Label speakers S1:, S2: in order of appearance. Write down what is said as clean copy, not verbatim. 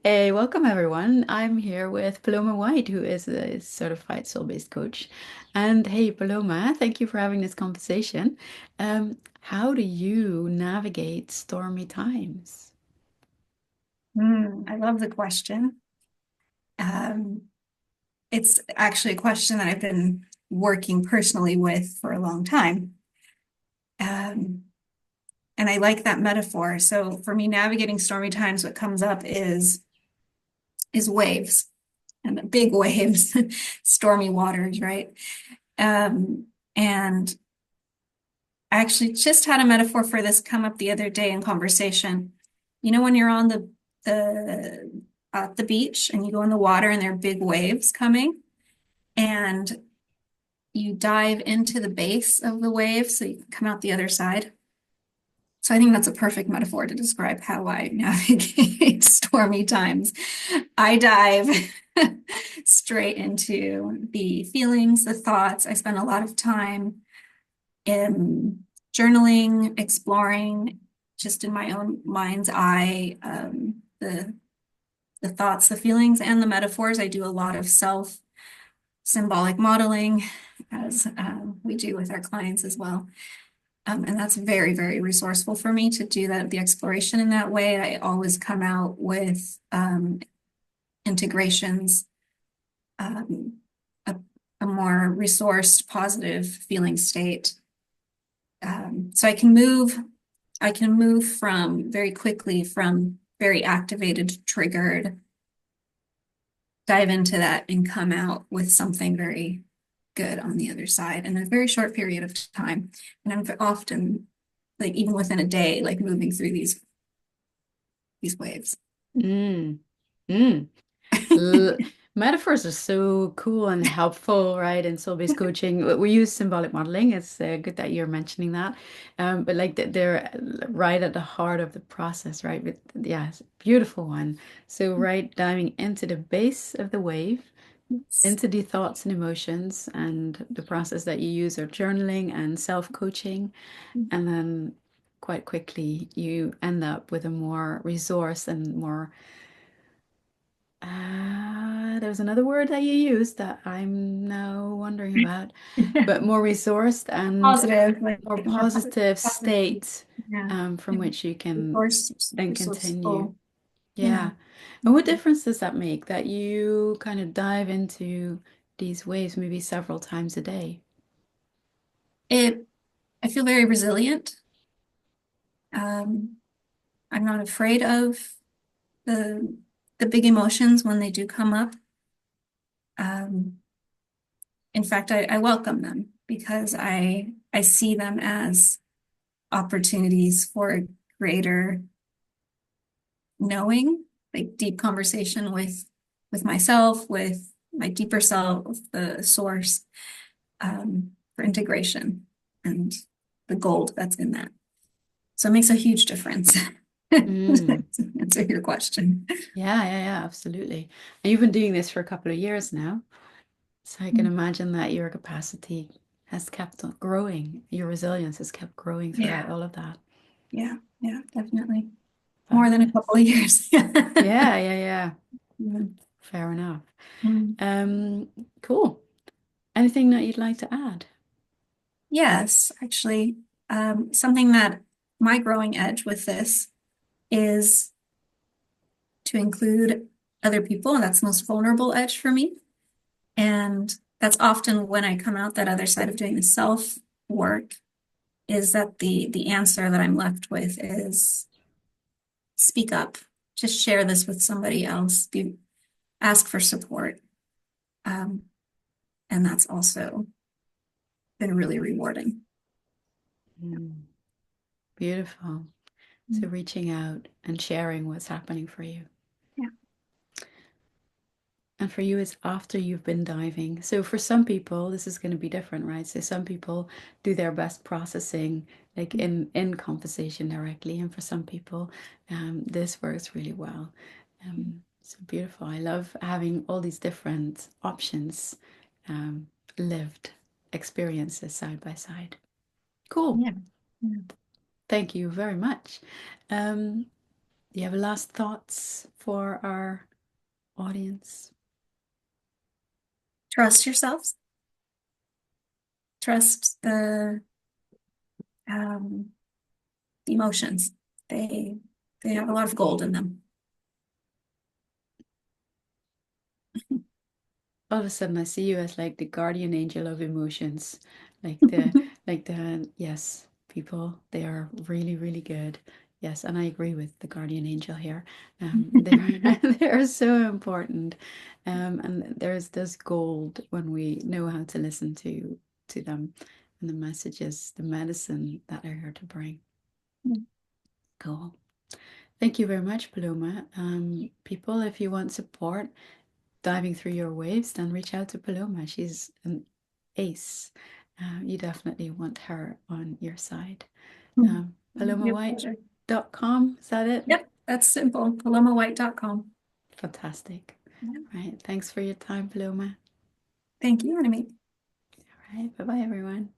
S1: Hey, welcome everyone. I'm here with Paloma White, who is a certified soul-based coach. And hey, Paloma, thank you for having this conversation. How do you navigate stormy times?
S2: I love the question. Um, it's actually a question that I've been working personally with for a long time. Um, and I like that metaphor. So for me, navigating stormy times, what comes up is waves and big waves, stormy waters, right? And I actually just had a metaphor for this come up the other day in conversation. You know, when you're on the at the beach and you go in the water and there are big waves coming, and you dive into the base of the wave so you can come out the other side. So I think that's a perfect metaphor to describe how I navigate stormy times. I dive straight into the feelings, the thoughts. I spend a lot of time in journaling, exploring, just in my own mind's eye, the thoughts, the feelings, and the metaphors. I do a lot of self symbolic modeling, as we do with our clients as well. And that's very, very resourceful for me to do that, the exploration in that way. I always come out with integrations, um, a, a more resourced, positive feeling state. So I can move from very quickly from very activated, triggered, dive into that and come out with something very good on the other side in a very short period of time. And I'm often, like, even within a day, like moving through these waves.
S1: Mm, mm. L Metaphors are so cool and helpful, right? In soul-based coaching, we use symbolic modeling. It's good that you're mentioning that. But like they're right at the heart of the process, right? But yeah, it's a beautiful one. So right diving into the base of the wave,
S2: Yes.
S1: into the thoughts and emotions, and the process that you use are journaling and self-coaching, and then quite quickly you end up with a more resource and more there was another word that you used that I'm now wondering about, but more resourced and
S2: Positive, like
S1: more
S2: more
S1: positive
S2: positive,
S1: state
S2: yeah,
S1: from
S2: yeah.
S1: which you can then continue.
S2: Resourceful, yeah.
S1: Yeah. And what difference does that make that you kind of dive into these waves maybe several times a day?
S2: It, I feel very resilient. Um, I'm not afraid of the the big emotions when they do come up. Um, in fact, I welcome them because I see them as opportunities for greater knowing, like deep conversation with myself, with my deeper self, the source, for integration and the gold that's in that. So it makes a huge difference.
S1: Mm.
S2: To answer your question.
S1: Yeah, yeah, yeah, absolutely. And you've been doing this for a couple of years now. So I can imagine that your capacity has kept on growing. Your resilience has kept growing throughout
S2: Yeah,
S1: all of that.
S2: yeah, yeah, definitely. More than a couple
S1: Fabulous.
S2: of years.
S1: Yeah, yeah, yeah.
S2: Mm.
S1: Fair enough.
S2: Mm.
S1: Um, cool. Anything that you'd like to add?
S2: Yes, actually, something that my growing edge with this is to include other people, and that's the most vulnerable edge for me. And that's often when I come out that other side of doing the self work, is that the answer that I'm left with is speak up, just share this with somebody else, ask for support. Um, and that's also been really rewarding.
S1: Mm, beautiful. So
S2: Mm.
S1: reaching out and sharing what's happening for you.
S2: Yeah.
S1: And for you, it's after you've been diving. So for some people, this is going to be different, right? So some people do their best processing like in conversation directly, and for some people, this works really well. So beautiful. I love having all these different options, um, lived experiences side by side. Cool.
S2: Yeah. Yeah.
S1: Thank you very much. Um, Do you have last thoughts for our audience?
S2: Trust yourselves. Trust um, the emotions. They they have a lot of gold in them.
S1: All of a sudden I see you as like the guardian angel of emotions. Like the yes, people, they are really, really good. Yes, and I agree with the guardian angel here. They're they're so important. And there's this gold when we know how to listen to them and the messages, the medicine that they're here to bring. Cool. Thank you very much, Paloma. People, if you want support diving through your waves, then reach out to Paloma. She's an ace. You definitely want her on your side.
S2: Your pleasure.
S1: PalomaWhite.com, is that it?
S2: Yep, that's simple. PalomaWhite.com.
S1: Fantastic. All right. Thanks for your time, Paloma.
S2: Thank you, Anime.
S1: All right. Bye bye, everyone.